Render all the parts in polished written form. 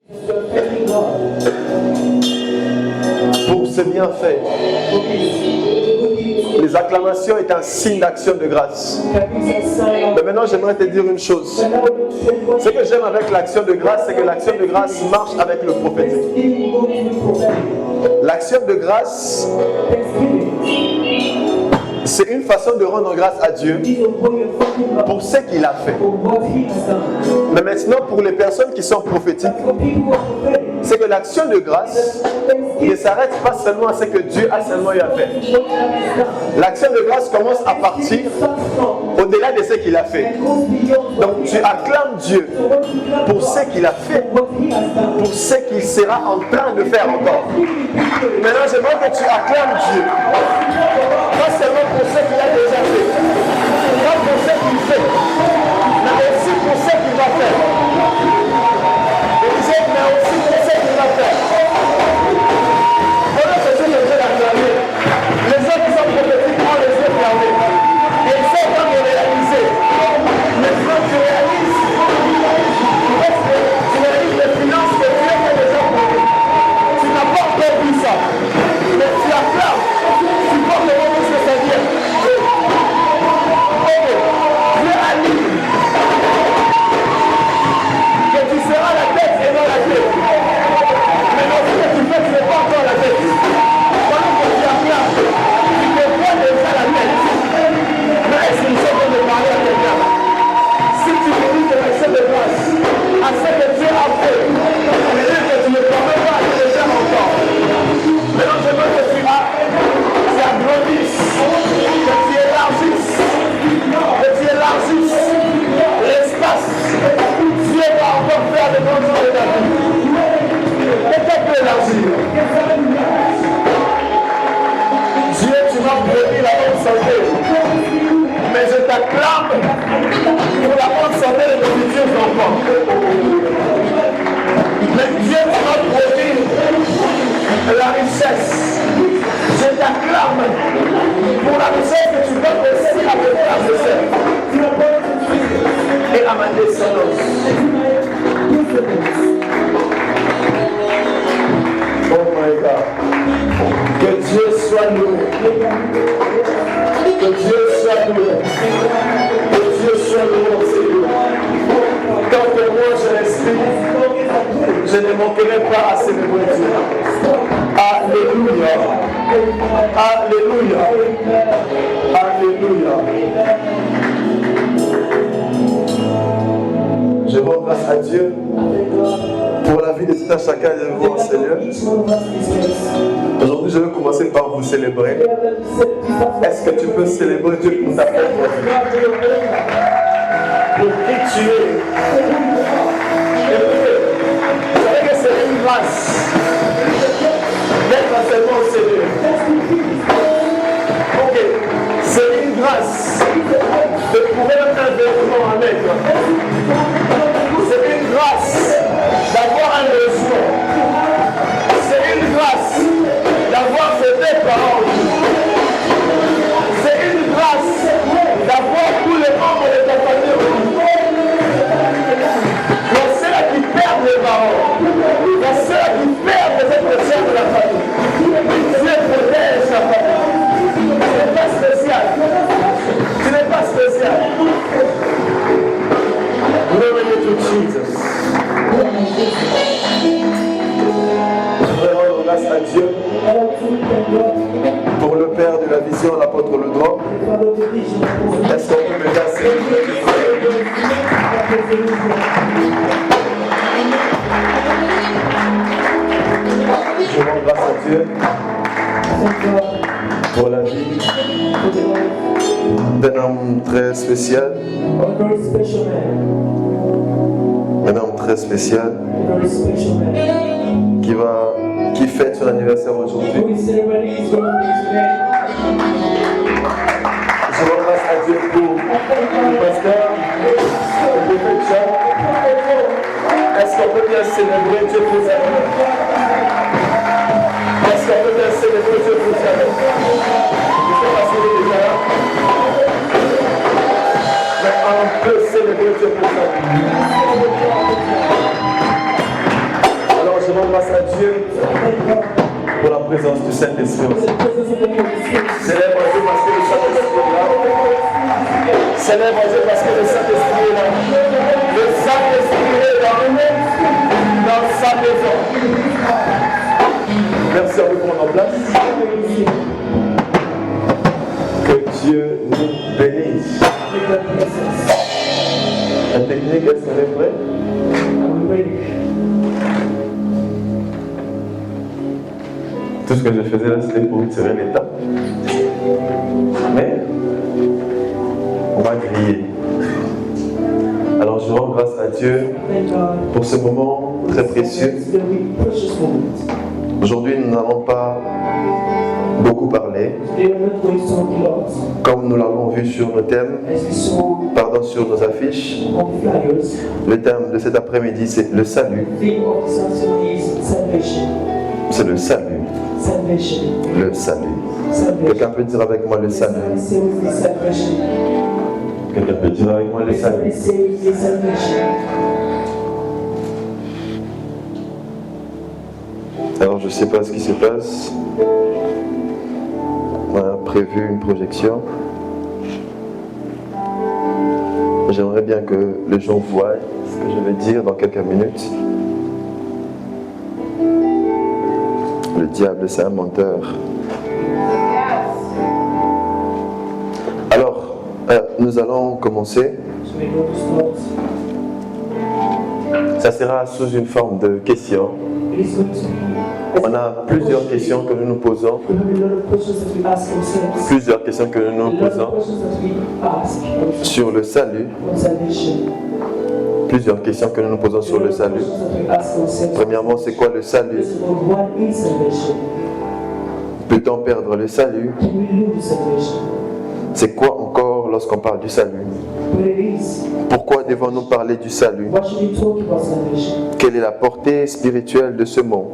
pour ce bienfait. Les acclamations est un signe d'action de grâce. Mais maintenant, j'aimerais te dire une chose. Ce que j'aime avec l'action de grâce, c'est que l'action de grâce marche avec le prophétique. L'action de grâce, c'est une façon de rendre grâce à Dieu pour ce qu'il a fait. Mais maintenant, pour les personnes qui sont prophétiques, c'est que l'action de grâce ne s'arrête pas seulement à ce que Dieu a seulement eu à faire. L'action de grâce commence à partir au-delà de ce qu'il a fait. Donc tu acclames Dieu pour ce qu'il a fait, pour ce qu'il sera en train de faire encore. Maintenant, j'aimerais que tu acclames Dieu. Pas seulement pour ce qu'il a déjà fait, pas pour ce qu'il fait, mais aussi pour ce qu'il va faire. Mais aussi pour ce qu'il va faire. Voilà ce que je veux acclamer. Les gens qui sont prophétiques ont les yeux fermés. Et ils sont en train de réaliser. Maintenant tu réalises. Tu réalises les finances que Dieu a déjà pour toi. Tu n'as pas encore vu ça. Mais tu acclames. Tu portes le mot de ce que ça veut dire. Dieu a dit que tu seras la tête et non la tête. Mais dans ce que tu fais, tu n'es pas encore la tête. Pendant que tu acclames, tu te vois déjà la tête. Mais est-ce que nous sommes en train de parler à quelqu'un? Si tu bénis de l'action de grâce à ce que Dieu a fait, et que tu ne permets pas de le faire encore. Maintenant, je veux que tu agrandisses, que tu élargisses, l'espace. Dieu va encore faire de grandes choses de ta vie. Peut-être peut élargir. Dieu, tu m'as promis la bonne santé. Mais je t'acclame pour la bonne santé de nos futurs enfants. Mais Dieu, tu m'as promis la richesse. Je t'acclame pour la richesse que tu donnes aussi à mes frères et sœurs et à ma descendance. Oh my God. Que Dieu soit loué. Que Dieu soit loué. Que Dieu soit loué, Seigneur. Tant que moi je respire, je ne manquerai pas à célébrer Dieu. Alléluia. Alléluia. Alléluia. Je rends grâce à Dieu pour la vie de tout un chacun de vous, Seigneur. Aujourd'hui, je vais commencer par vous célébrer. Est-ce que tu peux célébrer Dieu pour ta propre vie? Pour qui tu es? Écoutez, vous savez que c'est une grâce d'être seulement au Seigneur. Ok, c'est une grâce de pouvoir mettre un vêtement à mettre. C'est une grâce d'avoir un logement. C'est une grâce d'avoir fait des paroles. C'est une grâce d'avoir tous les membres de ta famille. La seule qui perd les paroles, la seule qui perd les êtres chers de la famille. Dieu protège sa famille. Tu n'es pas spécial. Tu n'es pas spécial. Glory to Jesus. Je voudrais rendre grâce à Dieu pour le Père de la vision, l'apôtre Ledran. Est-ce qu'on peut me passer? Je rends grâce à Dieu pour la vie d'un homme très spécial. Un homme très spécial qui fête son anniversaire aujourd'hui. Je rends grâce à Dieu pour le pasteur, le prophète Jean. Est-ce qu'on peut bien célébrer Dieu pour sa vie? Est-ce qu'on peut bien célébrer Dieu pour sa vie? Je sais pas si vous êtes déjà là. Mais on peut célébrer Dieu pour sa vie. je rends grâce à Dieu pour la présence du Saint-Esprit. Célèbre Dieu parce que le Saint-Esprit est là. Célèbre Dieu parce que le Saint-Esprit est là. Le Saint-Esprit est là dans sa maison. Merci à vous pour notre place. Que Dieu nous bénisse. La technique, est-ce qu'elle est prête? Tout ce que je faisais là, c'était pour tirer l'état. Mais on va griller. Alors je rends grâce à Dieu pour ce moment très précieux. Aujourd'hui, nous n'allons pas beaucoup parler, comme nous l'avons vu sur nos thèmes, sur nos affiches. Le thème de cet après-midi, c'est le salut. C'est le salut. Le salut. Quelqu'un peut dire avec moi le salut. Quelqu'un peut dire avec moi le salut. Alors je ne sais pas ce qui se passe. On a prévu une projection. J'aimerais bien que les gens voient ce que je vais dire dans quelques minutes. Le diable, c'est un menteur. Alors, nous allons commencer. Ça sera sous une forme de questions. On a plusieurs questions que nous nous posons. Plusieurs questions que nous nous posons sur le salut. Plusieurs questions que nous nous posons sur le salut. Premièrement, c'est quoi le salut? Peut-on perdre le salut? C'est quoi encore lorsqu'on parle du salut? Pourquoi devons-nous parler du salut? Quelle est la portée spirituelle de ce mot?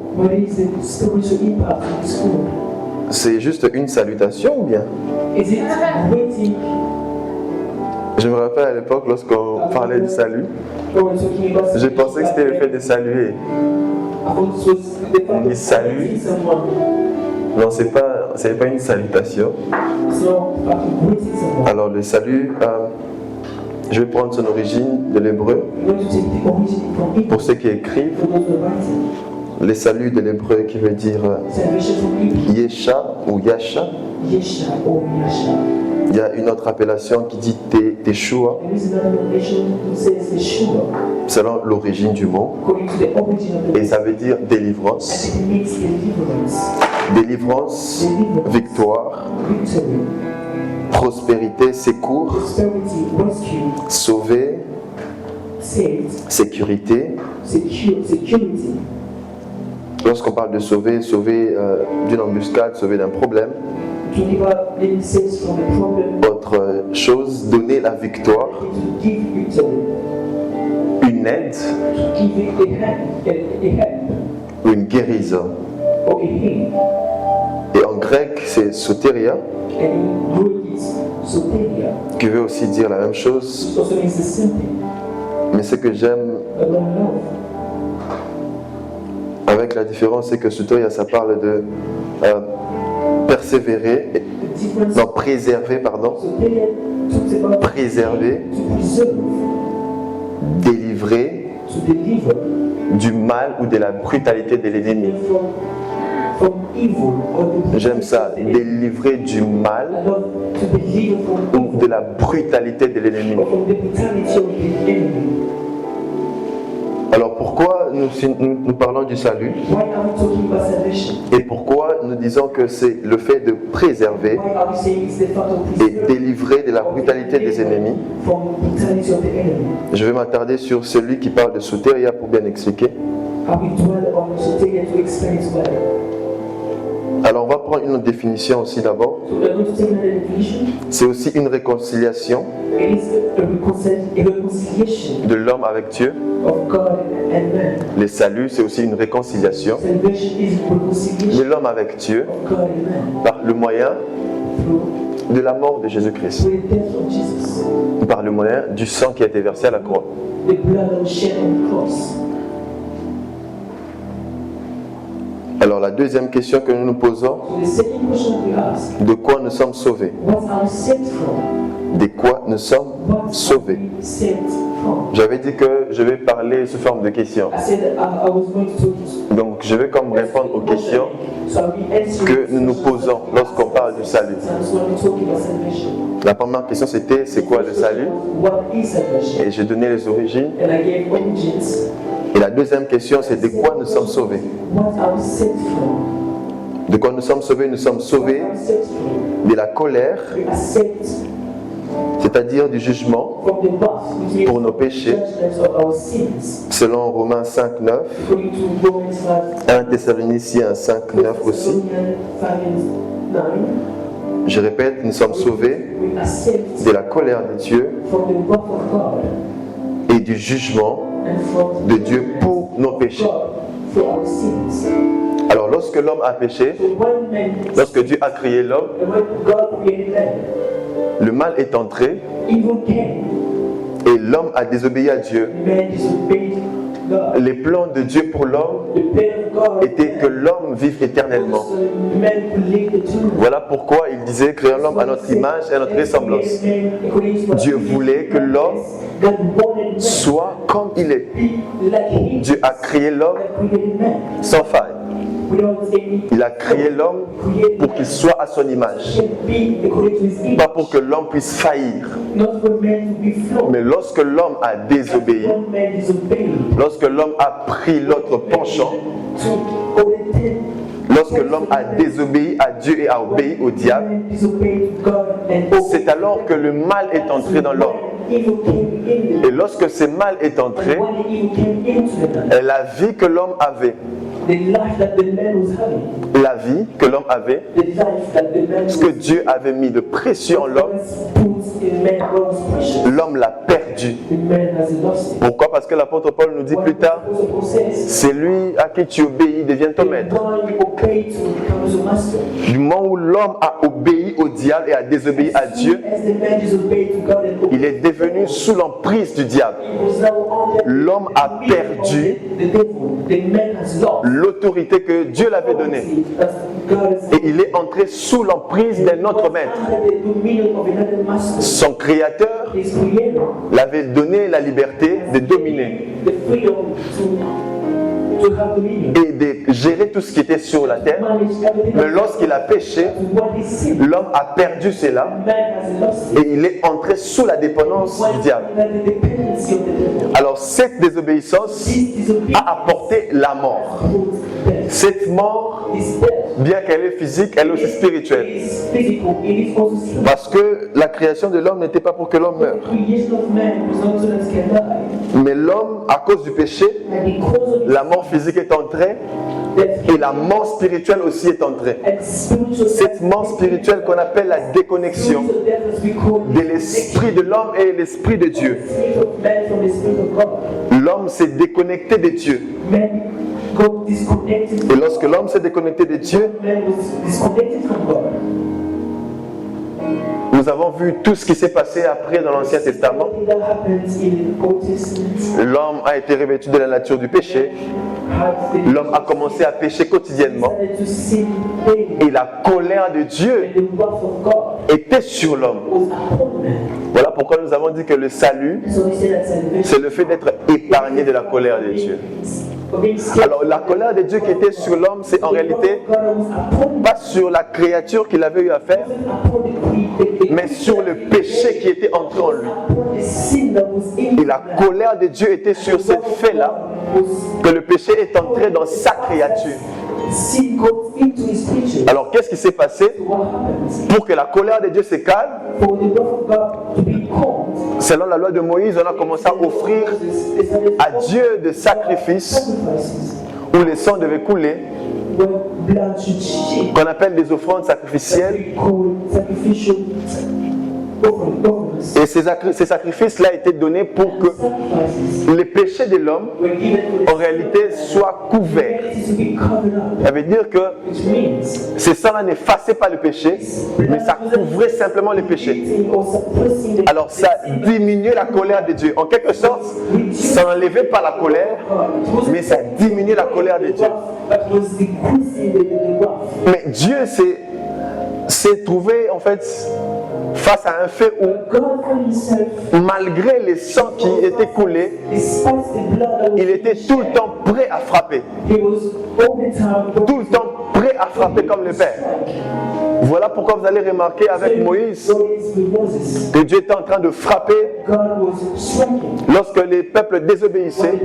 C'est juste une salutation ou bien? Je me rappelle à l'époque lorsqu'on parlait du salut, je pensais que c'était le fait de saluer. On dit salut. Non, c'est pas une salutation. Alors le salut, je vais prendre son origine de l'hébreu. Pour ceux qui écrivent, le salut de l'hébreu qui veut dire Yesha ou Yasha. Il y a une autre appellation qui dit Teshua, selon l'origine du mot, et ça veut dire délivrance. Délivrance, victoire, prospérité, secours, sauver, sécurité. Lorsqu'on parle de sauver d'une embuscade, sauver d'un problème. Autre chose, donner la victoire, une aide, ou une guérison. Et en grec, c'est soteria, qui veut aussi dire la même chose. Mais ce que j'aime avec la différence, c'est que soteria, ça parle de persévérer, non, préserver, pardon, préserver, délivrer du mal ou de la brutalité de l'ennemi. J'aime ça, délivrer du mal ou de la brutalité de l'ennemi. Alors pourquoi nous parlons du salut? Et pourquoi nous disons que c'est le fait de préserver et délivrer de la brutalité des ennemis? Je vais m'attarder sur celui qui parle de soteria pour bien expliquer. Alors on va prendre une autre définition aussi d'abord. C'est aussi une réconciliation de l'homme avec Dieu. Le salut, c'est aussi une réconciliation de l'homme avec Dieu par le moyen de la mort de Jésus-Christ, par le moyen du sang qui a été versé à la croix. Alors la deuxième question que nous nous posons, de quoi nous sommes sauvés? De quoi nous sommes sauvés? J'avais dit que je vais parler sous forme de questions. Donc je vais comme répondre aux questions que nous nous posons lorsqu'on parle du salut. La première question c'était c'est quoi le salut? Et j'ai donné les origines. Et la deuxième question c'est de quoi nous sommes sauvés? De quoi nous sommes sauvés? Nous sommes sauvés de la colère, c'est-à-dire du jugement pour nos péchés, selon Romains 5,9, 1 Thessaloniciens 5,9 aussi. Je répète, nous sommes sauvés de la colère de Dieu et du jugement de Dieu pour nos péchés. Alors lorsque l'homme a péché, lorsque Dieu a créé l'homme, le mal est entré et l'homme a désobéi à Dieu. Les plans de Dieu pour l'homme étaient que l'homme vive éternellement. Voilà pourquoi il disait créons l'homme à notre image et à notre ressemblance. Dieu voulait que l'homme soit comme il est. Dieu a créé l'homme sans faille. Il a créé l'homme pour qu'il soit à son image, pas pour que l'homme puisse faillir. Mais lorsque l'homme a désobéi, lorsque l'homme a pris l'autre penchant, lorsque l'homme a désobéi à Dieu et a obéi au diable, c'est alors que le mal est entré dans l'homme. Et lorsque ce mal est entré, la vie que l'homme avait, la vie que l'homme avait, ce que Dieu avait mis de précieux en l'homme, l'homme l'a perdu. Pourquoi? Parce que l'apôtre Paul nous dit plus tard, c'est lui à qui tu obéis devient ton maître. Du moment où l'homme a obéi au diable et a désobéi à Dieu, il est devenu sous l'emprise du diable. L'homme a perdu l'autorité que Dieu l'avait donnée. Et il est entré sous l'emprise d'un autre maître. Son créateur l'avait donné la liberté de dominer et de gérer tout ce qui était sur la terre. Mais lorsqu'il a péché, l'homme a perdu cela et il est entré sous la dépendance du diable. Alors cette désobéissance a apporté la mort. Cette mort, bien qu'elle est physique, elle est aussi spirituelle. Parce que la création de l'homme n'était pas pour que l'homme meure. Mais l'homme, à cause du péché, la mort physique est entrée et la mort spirituelle aussi est entrée. Cette mort spirituelle qu'on appelle la déconnexion de l'esprit de l'homme et l'esprit de Dieu. L'homme s'est déconnecté de Dieu. Et lorsque l'homme s'est déconnecté de Dieu, nous avons vu tout ce qui s'est passé après dans l'Ancien Testament. L'homme a été revêtu de la nature du péché. L'homme a commencé à pécher quotidiennement. Et la colère de Dieu était sur l'homme. Voilà pourquoi nous avons dit que le salut, c'est le fait d'être épargné de la colère de Dieu. Alors la colère de Dieu qui était sur l'homme, c'est en réalité pas sur la créature qu'il avait eu à faire, mais sur le péché qui était entré en lui. Et la colère de Dieu était sur ce fait-là, que le péché est entré dans sa créature. Alors qu'est-ce qui s'est passé pour que la colère de Dieu se calme? Selon la loi de Moïse, on a commencé à offrir à Dieu des sacrifices où le sang devait couler, qu'on appelle des offrandes sacrificielles. Et ces sacrifices-là étaient donnés pour que les péchés de l'homme, en réalité, soient couverts. Ça veut dire que ces sangs-là n'effaçaient pas le péché, mais ça couvrait simplement les péchés. Alors ça diminuait la colère de Dieu. En quelque sorte, ça n'enlevait pas la colère, mais ça diminuait la colère de Dieu. Mais Dieu s'est trouvé en fait face à un fait où, malgré les sangs qui étaient coulés, il était tout le temps prêt à frapper. Tout le temps prêt à frapper comme le Père. Voilà pourquoi vous allez remarquer avec Moïse que Dieu était en train de frapper lorsque les peuples désobéissaient.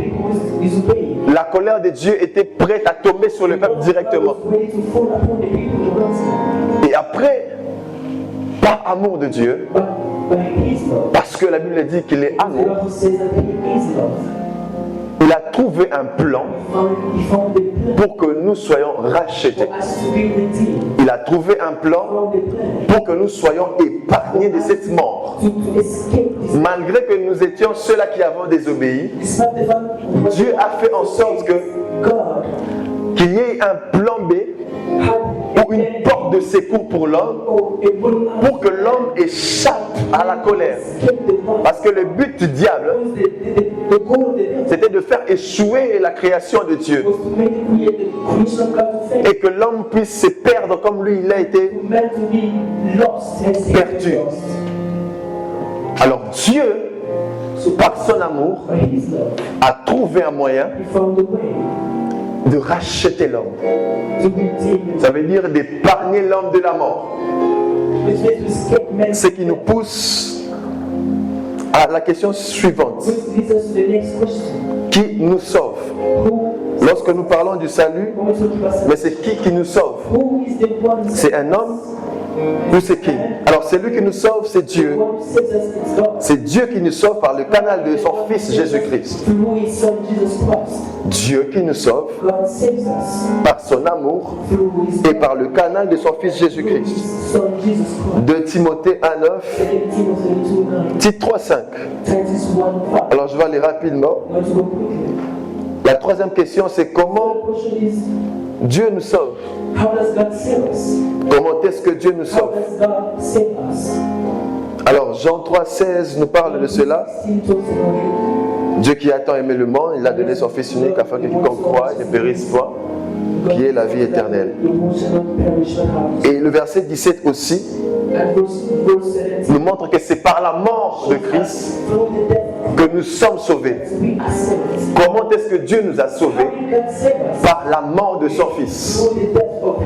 La colère de Dieu était prête à tomber sur le peuple directement. Et après, par amour de Dieu, parce que la Bible dit qu'il est amour, il a trouvé un plan pour que nous soyons rachetés. Il a trouvé un plan pour que nous soyons épargnés de cette mort. Malgré que nous étions ceux-là qui avons désobéi, Dieu a fait en sorte qu'il y ait un plan B ou une porte de secours pour l'homme, pour que l'homme échappe à la colère. Parce que le but du diable, c'était de faire échouer la création de Dieu. Et que l'homme puisse se perdre comme lui, il a été perdu. Alors Dieu, par son amour, a trouvé un moyen de racheter l'homme. Ça veut dire d'épargner l'homme de la mort. Ce qui nous pousse à la question suivante. Qui nous sauve? Lorsque nous parlons du salut, mais c'est qui nous sauve? C'est un homme ou c'est qui? Alors celui qui nous sauve, c'est Dieu. C'est Dieu qui nous sauve par le canal de son Fils Jésus-Christ. Dieu qui nous sauve par son amour et par le canal de son Fils Jésus-Christ. 2 Timothée 1:9, Tite 3:5. Alors je vais aller rapidement. La troisième question, c'est comment Dieu nous sauve. Comment est-ce que Dieu nous sauve? Alors Jean 3:16 nous parle de cela. Dieu qui a tant aimé le monde, il a donné son Fils unique afin que quiconque croit ne périsse point, qui est la vie éternelle. Et le verset 17 aussi nous montre que c'est par la mort de Christ que nous sommes sauvés. Comment est-ce que Dieu nous a sauvés? Par la mort de son Fils.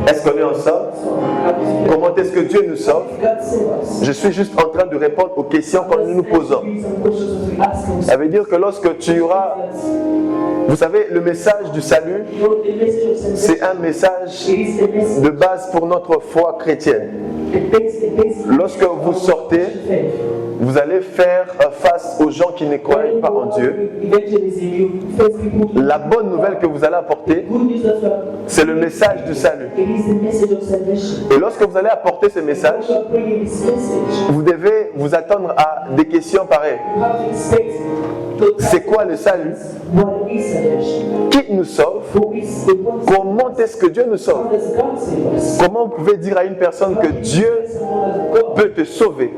Est-ce qu'on est ensemble? Comment est-ce que Dieu nous sauve? Je suis juste en train de répondre aux questions que nous nous posons. Ça veut dire que lorsque tu auras... Vous savez, le message du salut, c'est un message de base pour notre foi chrétienne. Lorsque vous sortez, vous allez faire face aux gens qui ne croient pas en Dieu. La bonne nouvelle que vous allez apporter, c'est le message du salut. Et lorsque vous allez apporter ce message, vous devez vous attendre à des questions pareilles. C'est quoi le salut? Qui nous sauve? Comment est-ce que Dieu nous sauve? Comment vous pouvez dire à une personne que Dieu peut te sauver?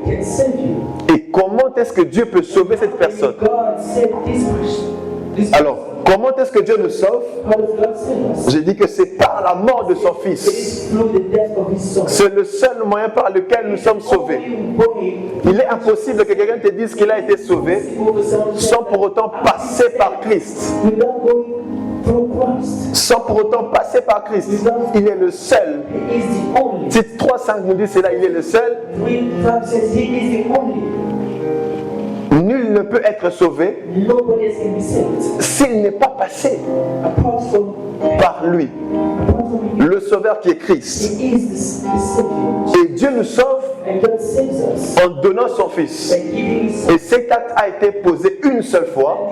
Et comment est-ce que Dieu peut sauver cette personne? Alors, comment est-ce que Dieu nous sauve? J'ai dit que c'est par la mort de son Fils. C'est le seul moyen par lequel nous sommes sauvés. Il est impossible que quelqu'un te dise qu'il a été sauvé sans pour autant passer par Christ. Sans pour autant passer par Christ. Il est le seul. Tite 3:5 nous dit cela, il est le seul. Nul ne peut être sauvé s'il n'est pas passé par lui, le Sauveur qui est Christ. Et Dieu nous sauve en donnant son Fils. Et cet acte a été posé une seule fois.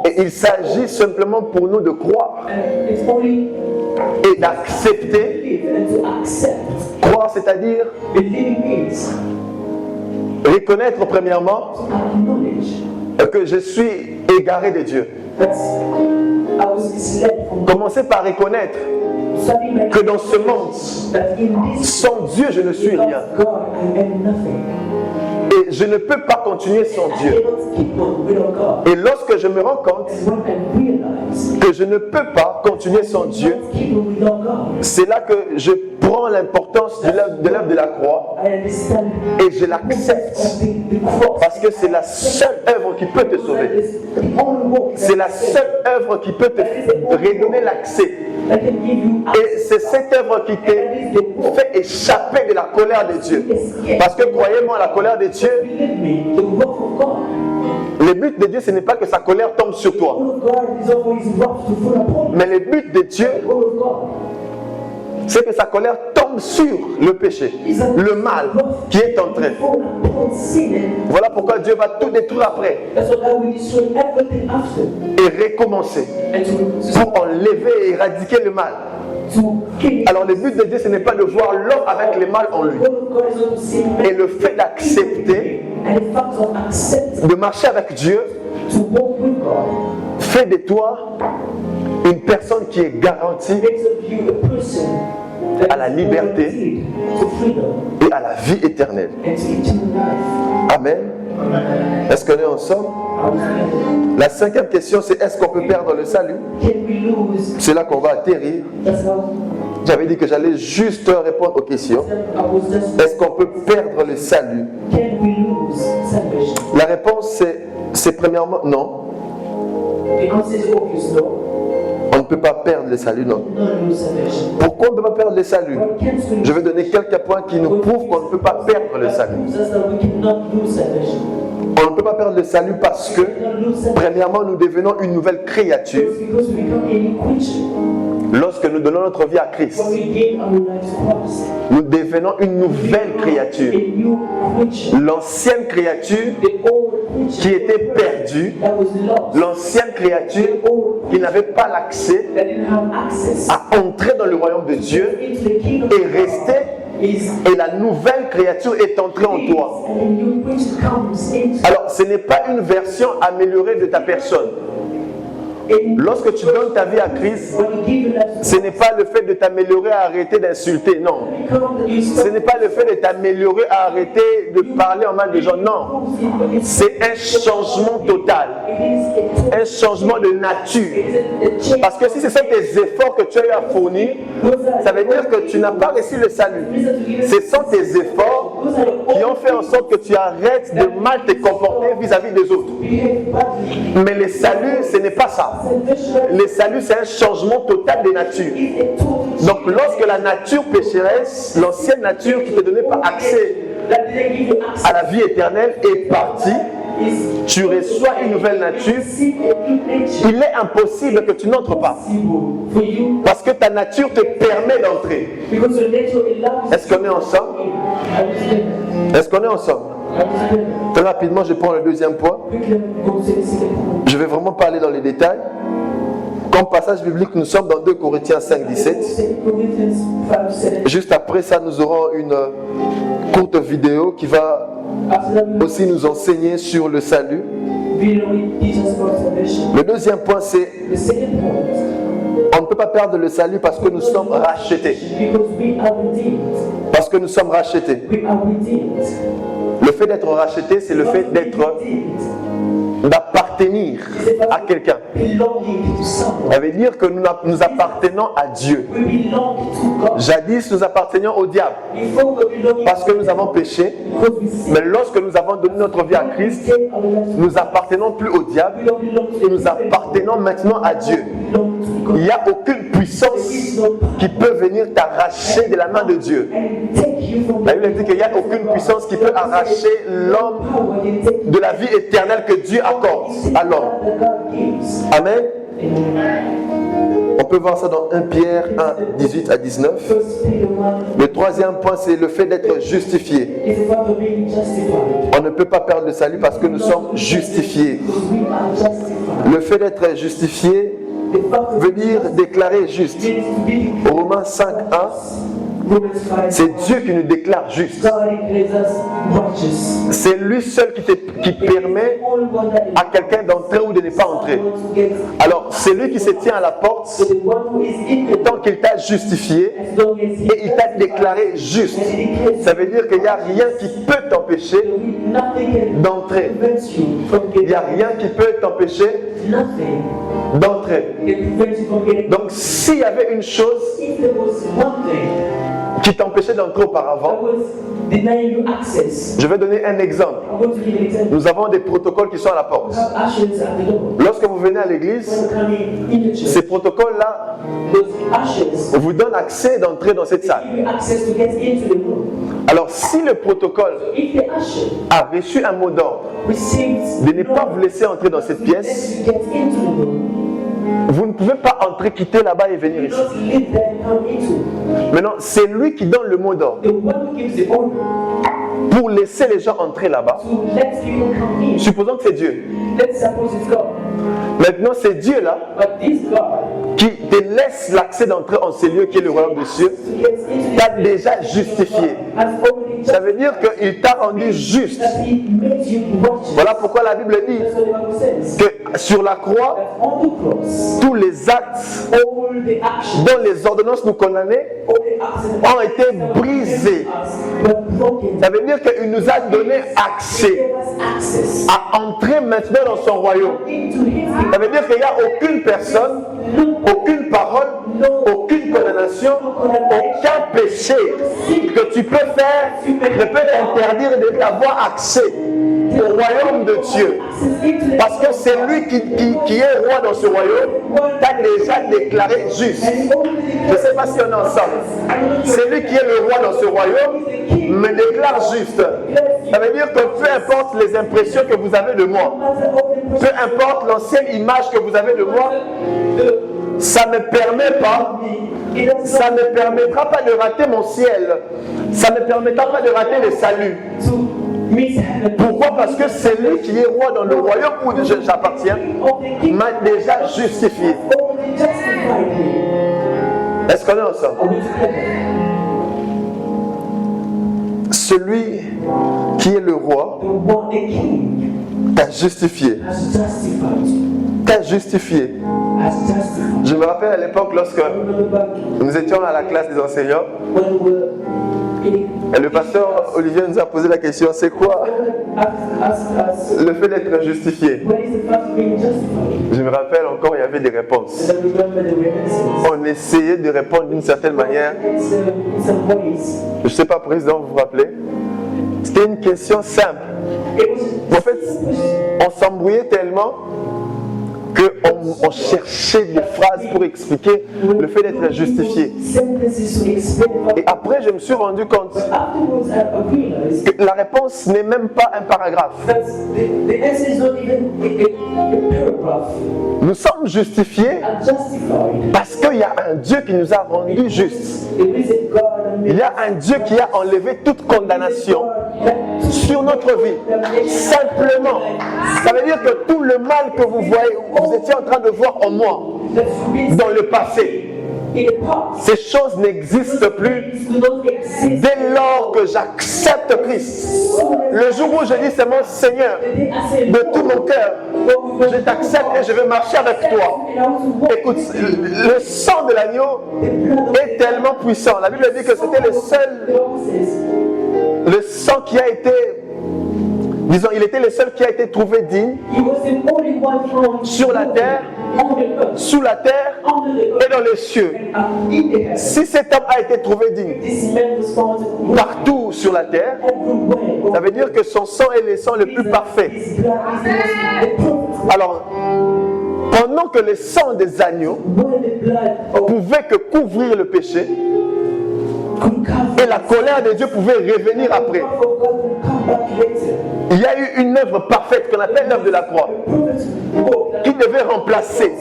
Et il s'agit simplement pour nous de croire et d'accepter. Croire, c'est-à-dire reconnaître premièrement que je suis égaré de Dieu. Commencez par reconnaître que dans ce monde, sans Dieu, je ne suis rien. Et je ne peux pas continuer sans Dieu. Et lorsque je me rends compte que je ne peux pas continuer sans Dieu, c'est là que je prends l'importance de l'œuvre de la croix et je l'accepte. Parce que c'est la seule œuvre qui peut te sauver. C'est la seule œuvre qui peut te redonner l'accès. Et c'est cette œuvre qui te fait échapper de la colère de Dieu. Parce que croyez-moi, la colère de Dieu, le but de Dieu, ce n'est pas que sa colère tombe sur toi. Mais le but de Dieu, c'est que sa colère tombe sur le péché, le mal qui est entré. Voilà pourquoi Dieu va tout détruire après et recommencer pour enlever et éradiquer le mal. Alors le but de Dieu, ce n'est pas de voir l'homme avec le mal en lui. Et le fait d'accepter, de marcher avec Dieu, fait de toi une personne qui est garantie à la liberté et à la vie éternelle. Amen. Est-ce qu'on est ensemble? La cinquième question, c'est est-ce qu'on peut perdre le salut? C'est là qu'on va atterrir. J'avais dit que j'allais juste répondre aux questions. Est-ce qu'on peut perdre le salut? La réponse, c'est premièrement non. On ne peut pas perdre le salut, non. Pourquoi on ne peut pas perdre le salut? Je vais donner quelques points qui nous prouvent qu'on ne peut pas perdre le salut. On ne peut pas perdre le salut parce que, premièrement, nous devenons une nouvelle créature lorsque nous donnons notre vie à Christ. Nous devenons une nouvelle créature. L'ancienne créature qui était perdue, l'ancienne créature qui n'avait pas l'accès à entrer dans le royaume de Dieu est restée. Et la nouvelle créature est entrée en toi. Alors, ce n'est pas une version améliorée de ta personne. Lorsque tu donnes ta vie à Christ, ce n'est pas le fait de t'améliorer à arrêter d'insulter, non. Ce n'est pas le fait de t'améliorer à arrêter de parler en mal de gens, non. C'est un changement total, un changement de nature. Parce que si ce sont tes efforts que tu as eu à fournir, ça veut dire que tu n'as pas reçu le salut. Ce sont tes efforts qui ont fait en sorte que tu arrêtes de mal te comporter vis-à-vis des autres. Mais le salut, ce n'est pas ça. Le salut, c'est un changement total de nature. Donc, lorsque la nature pécheresse, l'ancienne nature qui ne te donnait pas accès à la vie éternelle est partie, tu reçois une nouvelle nature. Il est impossible que tu n'entres pas. Parce que ta nature te permet d'entrer. Est-ce qu'on est ensemble? Est-ce qu'on est ensemble? Très rapidement, je prends le deuxième point. Je vais vraiment parler dans les détails. Comme passage biblique, nous sommes dans 2 Corinthiens 5, 17. Juste après ça, nous aurons une courte vidéo qui va aussi nous enseigner sur le salut. Le deuxième point, c'est on ne peut pas perdre le salut parce que nous sommes rachetés. Parce que nous sommes rachetés. Le fait d'être racheté, c'est le fait d'appartenir à quelqu'un. Ça veut dire que nous appartenons à Dieu. Jadis, nous appartenions au diable parce que nous avons péché. Mais lorsque nous avons donné notre vie à Christ, nous appartenons plus au diable. Nous appartenons maintenant à Dieu. Il n'y a aucune puissance qui peut venir t'arracher de la main de Dieu. La Bible dit qu'il n'y a aucune puissance qui peut arracher l'homme de la vie éternelle que Dieu accorde à l'homme. Amen. On peut voir ça dans 1 Pierre 1, 18 à 19. Le troisième point, c'est le fait d'être justifié. On ne peut pas perdre le salut parce que nous sommes justifiés. Le fait d'être justifié veut dire déclarer juste. Romains 5, 1. C'est Dieu qui nous déclare juste. C'est lui seul qui permet à quelqu'un d'entrer ou de ne pas entrer. Alors, c'est lui qui se tient à la porte tant qu'il t'a justifié et il t'a déclaré juste. Ça veut dire qu'il n'y a rien qui peut t'empêcher d'entrer. Il n'y a rien qui peut t'empêcher d'entrer. Donc, s'il y avait une chose qui t'empêchait d'entrer auparavant, je vais donner un exemple. Nous avons des protocoles qui sont à la porte. Lorsque vous venez à l'église, ces protocoles-là vous donnent accès d'entrer dans cette salle. Alors, si le protocole a reçu un mot d'ordre de ne pas vous laisser entrer dans cette pièce, vous ne pouvez pas entrer, quitter là-bas et venir ici. Maintenant, c'est lui qui donne le mot d'ordre pour laisser les gens entrer là-bas. Supposons que c'est Dieu. Maintenant, c'est Dieu là qui te laisse l'accès d'entrer en ces lieux qui est le royaume des cieux. T'a déjà justifié. Ça veut dire qu'il t'a rendu juste. Voilà pourquoi la Bible dit que sur la croix, tous les actes dont les ordonnances nous condamnaient ont été brisés. Ça veut dire qu'il nous a donné accès à entrer maintenant dans son royaume. Ça veut dire qu'il n'y a aucune personne, aucune parole, aucune condamnation, aucun péché que tu peux faire ne peut t'interdire d'avoir accès au royaume de Dieu. Parce que c'est lui qui est roi dans ce royaume, t'a déjà déclaré juste. Je ne sais pas si on est ensemble. C'est lui qui est le roi dans ce royaume, me déclare juste. Ça veut dire que peu importe les impressions que vous avez de moi, peu importe l'ancienne image que vous avez de moi, ça ne permet pas, ça ne permettra pas de rater mon ciel. Ça ne permettra pas de rater le salut. Pourquoi? Parce que c'est lui qui est roi dans le royaume où j'appartiens, m'a déjà justifié. Est-ce qu'on est ensemble? Celui qui est le roi t'a justifié. T'a justifié. Je me rappelle à l'époque lorsque nous étions à la classe des enseignants, et le pasteur Olivier nous a posé la question, c'est quoi le fait d'être justifié? Je me rappelle encore, il y avait des réponses. On essayait de répondre d'une certaine manière. Je ne sais pas, président, vous vous rappelez? C'était une question simple. En fait, on s'embrouillait tellement qu'on cherchait des phrases pour expliquer le fait d'être justifié. Et après, je me suis rendu compte que la réponse n'est même pas un paragraphe. Nous sommes justifiés parce qu'il y a un Dieu qui nous a rendus justes. Il y a un Dieu qui a enlevé toute condamnation sur notre vie. Simplement. Ça veut dire que tout le mal que vous voyez, vous étiez en train de voir en moi, dans le passé, ces choses n'existent plus dès lors que j'accepte Christ. Le jour où je dis c'est mon Seigneur, de tout mon cœur, je t'accepte et je vais marcher avec toi. Écoute, le sang de l'agneau est tellement puissant. La Bible dit que c'était le sang qui a été, disons, il était le seul qui a été trouvé digne sur la terre, sous la terre et dans les cieux. Si cet homme a été trouvé digne partout sur la terre, ça veut dire que son sang est le sang le plus parfait. Alors, pendant que le sang des agneaux pouvait que couvrir le péché, et la colère de Dieu pouvait revenir après, il y a eu une œuvre parfaite qu'on appelle l'œuvre de la croix qui devait remplacer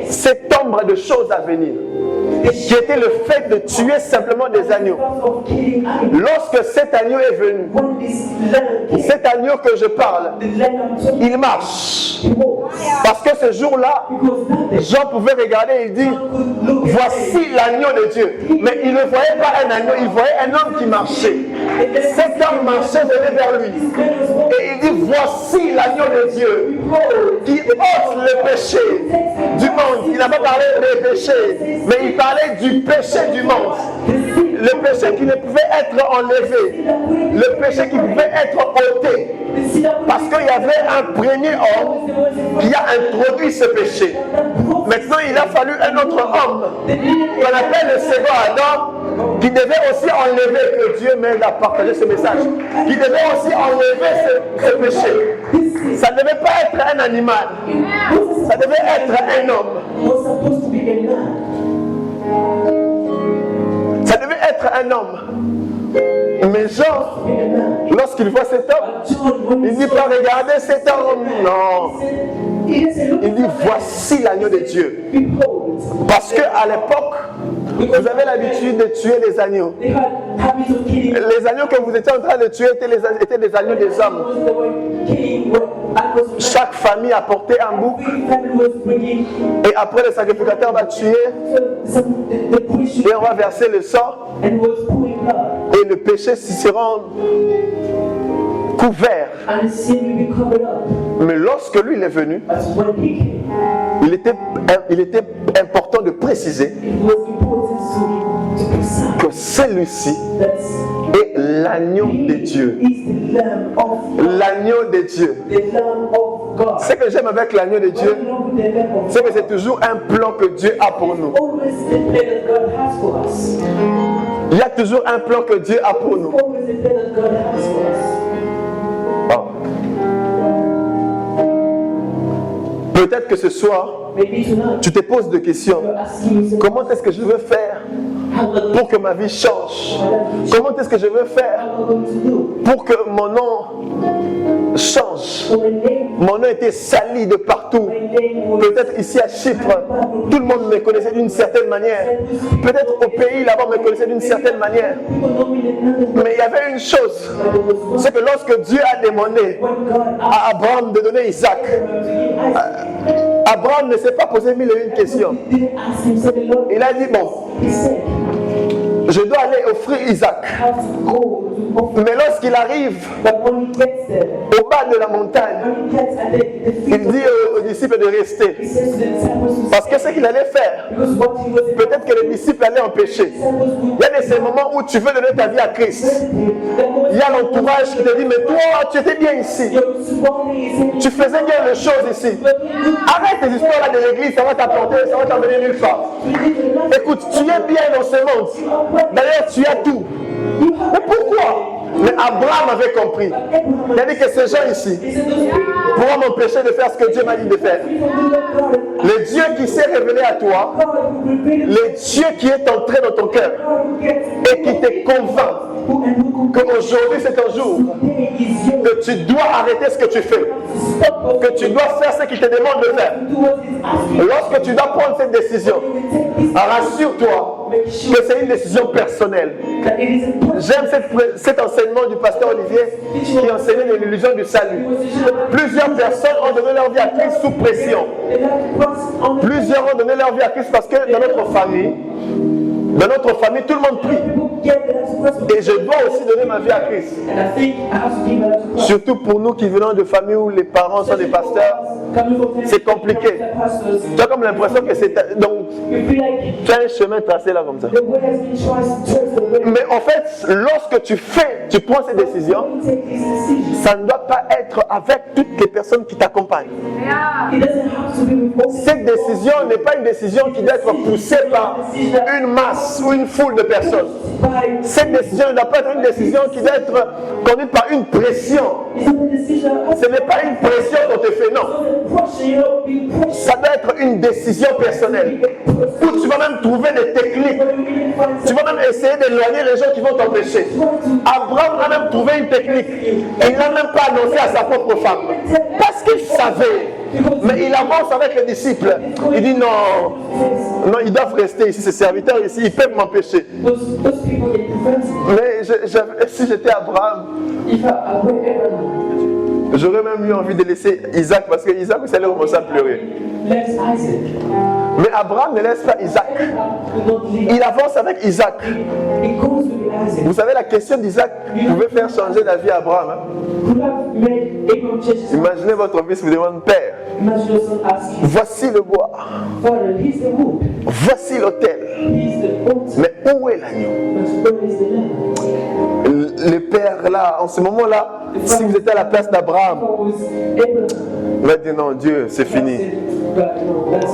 cette ombre de choses à venir. qui était le fait de tuer simplement des agneaux. Lorsque cet agneau est venu, cet agneau que je parle, il marche. Parce que ce jour-là, Jean pouvait regarder et il dit, voici l'agneau de Dieu. Mais il ne voyait pas un agneau, il voyait un homme qui marchait. Cet homme marchait, venait vers lui. Et il dit, voici l'agneau de Dieu qui ôte le péché du monde. Il n'a pas parlé des péchés, mais il parlait du péché du monde. Le péché qui ne pouvait être enlevé, le péché qui pouvait être ôté. Parce qu'il y avait un premier homme qui a introduit ce péché. Maintenant, il a fallu un autre homme, qu'on appelle le second Adam, qui devait aussi enlever, que Dieu m'aide à partager ce message, qui devait aussi enlever ce péché. Ça ne devait pas être un animal, ça devait être un homme. Ça devait être un homme. Mais Jean, lorsqu'il voit cet homme, il dit pas regardez cet homme. Non. Il dit voici l'agneau de Dieu. Parce qu'à l'époque, vous avez l'habitude de tuer les agneaux. Les agneaux que vous étiez en train de tuer étaient des agneaux des hommes. Chaque famille apportait un bouc. Et après, le sacrificateur va tuer. Et on va verser le sang. Et le péché sera couvert. Mais lorsque lui il est venu, il était important de préciser que celui-ci est l'agneau de Dieu. L'agneau de Dieu. Ce que j'aime avec l'agneau de Dieu, c'est que c'est toujours un plan que Dieu a pour nous. Il y a toujours un plan que Dieu a pour nous. Oh. Peut-être que ce soir, tu te poses des questions. Comment est-ce que je veux faire pour que ma vie change? Comment est-ce que je veux faire pour que mon nom change? Mon nom était sali de partout. Peut-être ici à Chypre, tout le monde me connaissait d'une certaine manière. Peut-être au pays là-bas, on me connaissait d'une certaine manière. Mais il y avait une chose, c'est que lorsque Dieu a demandé à Abraham de donner Isaac, Abraham ne s'est pas posé mille et une questions. Il a dit, bon, je dois aller offrir Isaac. Mais lorsqu'il arrive au bas de la montagne, il dit aux disciples de rester. Parce que ce qu'il allait faire, peut-être que les disciples allaient empêcher. Il y a ces moments où tu veux donner ta vie à Christ. Il y a l'entourage qui te dit, mais toi, tu étais bien ici. Tu faisais bien les choses ici. Arrête tes histoires là de l'église, ça va t'apporter, ça va t'emmener nulle part. Écoute, tu es bien dans ce monde. D'ailleurs, tu as tout. Mais pourquoi? Mais Abraham avait compris. Il a dit que ces gens ici pourront m'empêcher de faire ce que Dieu m'a dit de faire. Le Dieu qui s'est révélé à toi, le Dieu qui est entré dans ton cœur et qui te convainc qu'aujourd'hui c'est un jour que tu dois arrêter ce que tu fais, que tu dois faire ce qu'il te demande de faire. Lorsque tu dois prendre cette décision, rassure-toi que c'est une décision personnelle. J'aime cet enseignement du pasteur Olivier qui enseignait l'illusion du salut. Plusieurs personnes ont donné leur vie à Christ sous pression. Plusieurs ont donné leur vie à Christ parce que dans notre famille, tout le monde prie. Et je dois aussi donner ma vie à Christ. Surtout pour nous qui venons de familles où les parents sont des pasteurs, c'est compliqué. Tu as comme l'impression que c'est... Donc, tu as un chemin tracé là comme ça. Mais en fait, lorsque tu prends ces décisions, ça ne doit pas être avec toutes les personnes qui t'accompagnent. Cette décision n'est pas une décision qui doit être poussée par une masse ou une foule de personnes. Cette décision ne doit pas être une décision qui doit être conduite par une pression. Ce n'est pas une pression qu'on te fait, non. Ça doit être une décision personnelle. Où tu vas même trouver des techniques. Tu vas même essayer d'éloigner les gens qui vont t'empêcher. Abraham a même trouvé une technique. Et il n'a même pas annoncé à sa propre femme. Parce qu'il savait Mais il avance avec les disciples. Il dit non, non, ils doivent rester ici, ces serviteurs ici, ils peuvent m'empêcher. Mais si j'étais Abraham, j'aurais même eu envie de laisser Isaac parce que Isaac aussi allait commencer à pleurer. Mais Abraham ne laisse pas Isaac. Il avance avec Isaac. Vous savez, la question d'Isaac pouvait faire changer la vie à Abraham. Hein? Imaginez votre fils vous demande, Père, voici le bois. Voici l'autel. Mais où est l'agneau? Le père là, en ce moment-là, si vous étiez à la place d'Abraham, il va dire non, Dieu, c'est fini.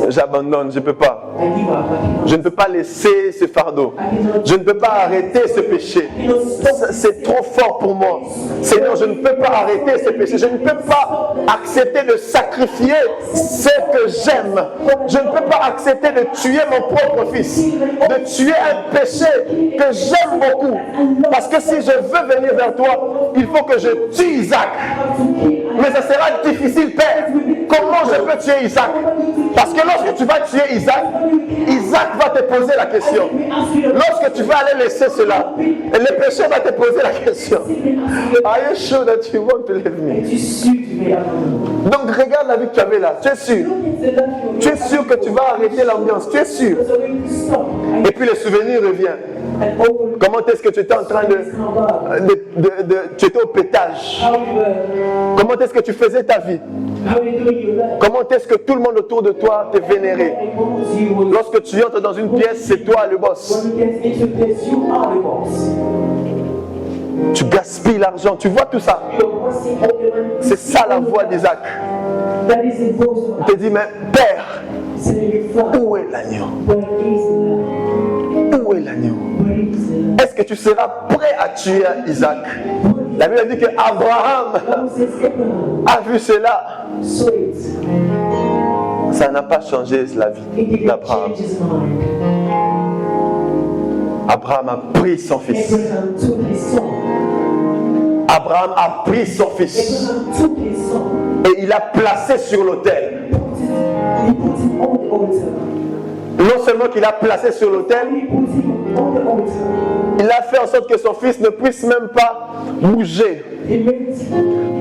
J'abandonne, je ne peux pas. Je ne peux pas laisser ce fardeau. Je ne peux pas arrêter ce péché. C'est trop fort pour moi. Seigneur, je ne peux pas arrêter ce péché. Je ne peux pas accepter de sacrifier ce que j'aime. Je ne peux pas accepter de tuer mon propre fils. De tuer un péché que j'aime beaucoup. Parce que si je veux venir vers toi, il faut que je tue Isaac. Mais ça sera difficile, Père. Comment je peux tuer Isaac? Parce que lorsque tu vas tuer Isaac, Isaac va te poser la question. Lorsque tu vas aller laisser cela, le péché va te poser la question. Are you sure that you want to leave me? Donc regarde la vie que tu avais là. Tu es sûr? Tu es sûr que tu vas arrêter l'ambiance? Tu es sûr? Et puis le souvenir revient. Comment est-ce que tu étais en train tu étais au pétage? Comment est-ce que tu faisais ta vie? Comment est-ce que tout le monde autour de toi te vénérait? Lorsque tu entres dans une pièce, c'est toi le boss. Tu gaspilles l'argent, tu vois tout ça. C'est ça la voix d'Isaac. Il te dit, mais Père, où est l'agneau? Où est l'agneau? Est-ce que tu seras prêt à tuer Isaac? La Bible dit que Abraham a vu cela. Ça n'a pas changé la vie d'Abraham. Abraham a pris son fils. Abraham a pris son fils. Et il l'a placé sur l'autel. Non seulement qu'il a placé sur l'autel, il a fait en sorte que son fils ne puisse même pas bouger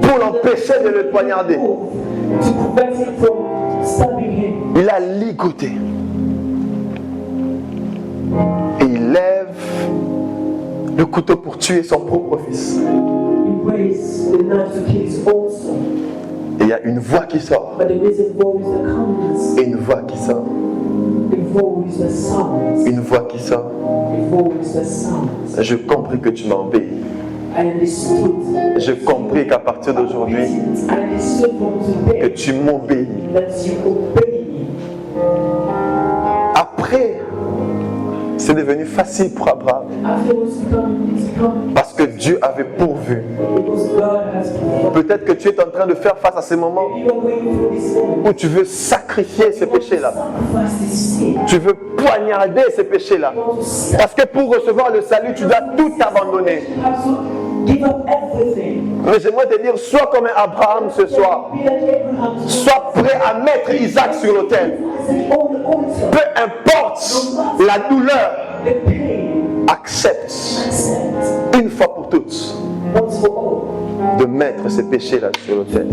pour l'empêcher de le poignarder. Il a ligoté. Et il lève le couteau pour tuer son propre fils. Et il y a une voix qui sort. Et une voix qui sort. Une voix qui sort. Je compris que tu m'as obéi. Je compris qu'à partir d'aujourd'hui, que tu m'obéis. Après, c'est devenu facile pour Abraham. Parce que Dieu avait pourvu. Peut-être que tu es en train de faire face à ces moments où tu veux sacrifier ces péchés-là. Tu veux poignarder ces péchés-là. Parce que pour recevoir le salut, tu dois tout abandonner. Mais j'aimerais te dire, sois comme un Abraham ce soir. Sois prêt à mettre Isaac sur l'autel. Peu importe la douleur, accepte une fois pour toutes de mettre ces péchés-là sur l'autel.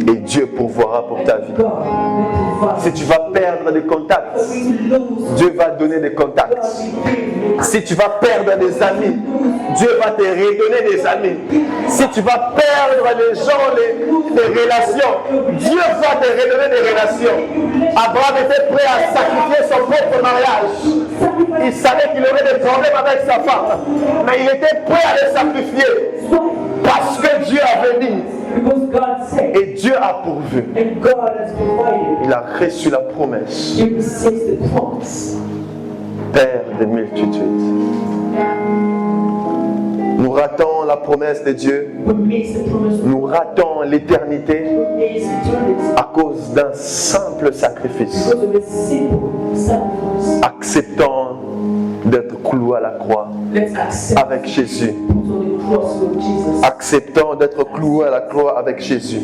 Et Dieu pourvoira pour ta vie. Si tu vas perdre des contacts, Dieu va donner des contacts. Si tu vas perdre des amis, Dieu va te redonner des amis. Si tu vas perdre des gens, des relations, Dieu va te redonner des relations. Abraham était prêt à sacrifier son propre mariage. Il savait qu'il aurait des problèmes avec sa femme, mais il était prêt à les sacrifier parce que Dieu avait dit. Et Dieu a pourvu. Il a reçu la promesse. Père des multitudes. Nous ratons la promesse de Dieu. Nous ratons l'éternité à cause d'un simple sacrifice. Acceptons d'être cloués à la croix avec Jésus. Acceptons d'être cloués à la croix avec Jésus.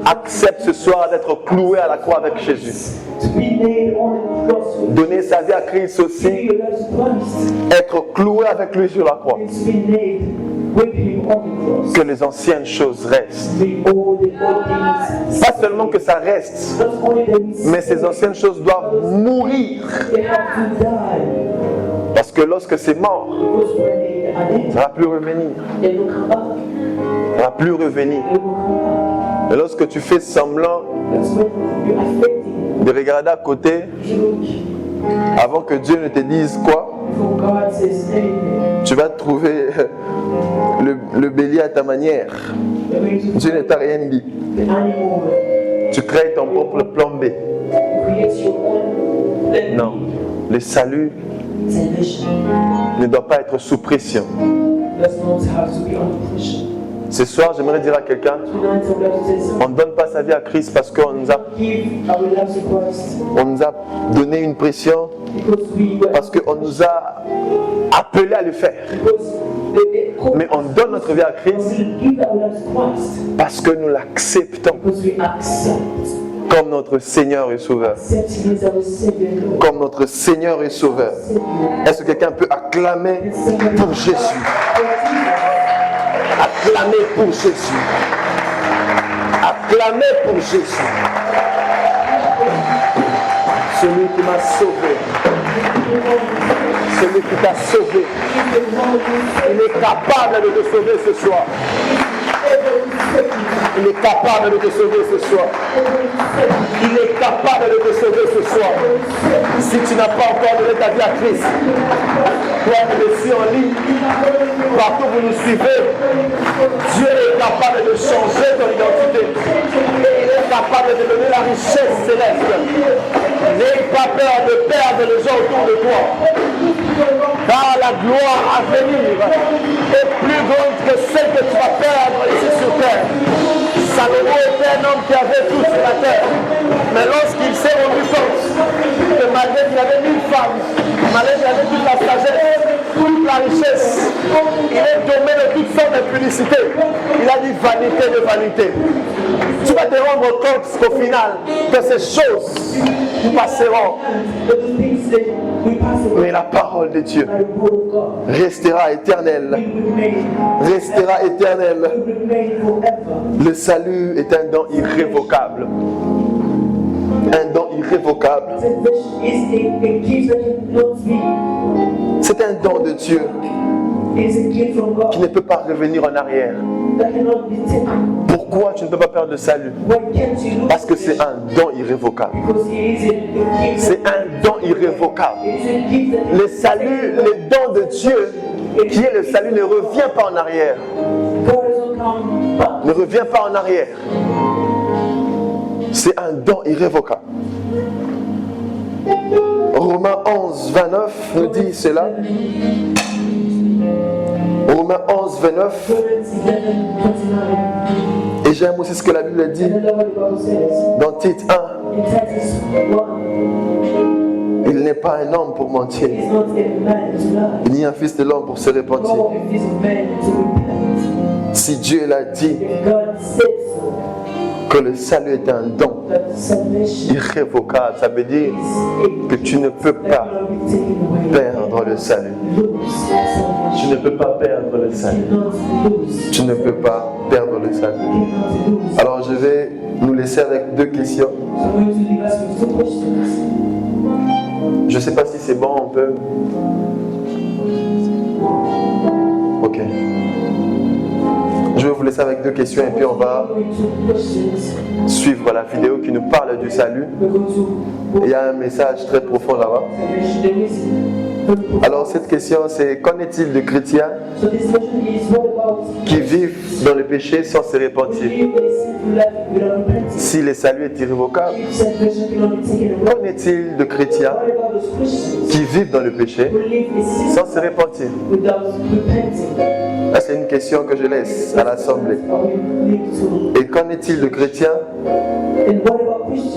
accepte ce soir d'être cloué à la croix avec Jésus. Donner sa vie à Christ aussi, être cloué avec lui sur la croix. Que les anciennes choses restent. Pas seulement que ça reste, mais ces anciennes choses doivent mourir. Parce que lorsque c'est mort, ça ne va plus revenir. Ça ne va plus revenir. Et lorsque tu fais semblant de regarder à côté, avant que Dieu ne te dise quoi, tu vas trouver le bélier à ta manière. Dieu ne t'a rien dit. Tu crées ton propre plan B. Non, le salut ne doit pas être sous pression. Ce soir, j'aimerais dire à quelqu'un, on ne donne pas sa vie à Christ parce qu'on nous a donné une pression, parce qu'on nous a appelés à le faire. Mais on donne notre vie à Christ parce que nous l'acceptons comme notre Seigneur et Sauveur. Comme notre Seigneur et Sauveur. Est-ce que quelqu'un peut acclamer pour Jésus? Acclamer pour Jésus. Acclamer pour Jésus. Celui qui m'a sauvé. Celui qui t'a sauvé. Il est capable de te sauver ce soir. Il est capable de te sauver ce soir. Il est capable de te sauver ce soir. Si tu n'as pas encore donné ta vie à Christ, toi qui es ici en ligne, partout où vous nous suivez, Dieu est capable de changer ton identité. Il est capable de donner la richesse céleste. N'aie pas peur de perdre les gens autour de toi. Car la gloire à venir est plus grande que celle que tu vas perdre ici sur terre. Salomon était un homme qui avait tout sur la terre. Mais lorsqu'il s'est rendu compte que malgré qu'il avait 1000 femmes, malgré qu'il avait toute la sagesse, toute la richesse, il est dommé de toutes sortes de publicité. Il a dit vanité de vanité. Tu vas te rendre compte qu'au final, que ces choses passeront. Mais la parole de Dieu restera éternelle. Restera éternelle. Le salut est un don irrévocable. Un don irrévocable. C'est un don de Dieu qui ne peut pas revenir en arrière. Pourquoi tu ne peux pas perdre le salut? Parce que c'est un don irrévocable. C'est un don irrévocable. Le salut, le don de Dieu, qui est le salut, ne revient pas en arrière. Ne revient pas en arrière. C'est un don irrévocable. Romains 11, 29 nous dit cela. Romains 11, 29. Et j'aime aussi ce que la Bible dit dans Tite 1. Il n'est pas un homme pour mentir, ni un fils de l'homme pour se repentir. Si Dieu l'a dit, que le salut est un don irrévocable, ça veut dire que tu ne peux pas perdre le salut. Tu ne peux pas perdre le salut. Tu ne peux pas perdre le salut. Alors je vais nous laisser avec deux questions. Je ne sais pas si c'est bon, on peut. Ok. Je vais vous laisser avec deux questions et puis on va suivre la vidéo qui nous parle du salut. Il y a un message très profond là-bas. Alors cette question c'est, qu'en est-il de chrétiens qui vivent dans le péché sans se repentir? Si le salut est irrévocable, qu'en est-il de chrétiens qui vivent dans le péché sans se repentir? Là, c'est une question que je laisse à l'Assemblée. Et qu'en est-il de chrétiens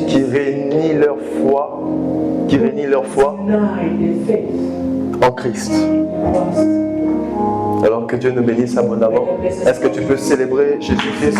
qui renient leur foi en Christ? Alors, que Dieu nous bénisse abondamment. Est-ce que tu peux célébrer Jésus-Christ?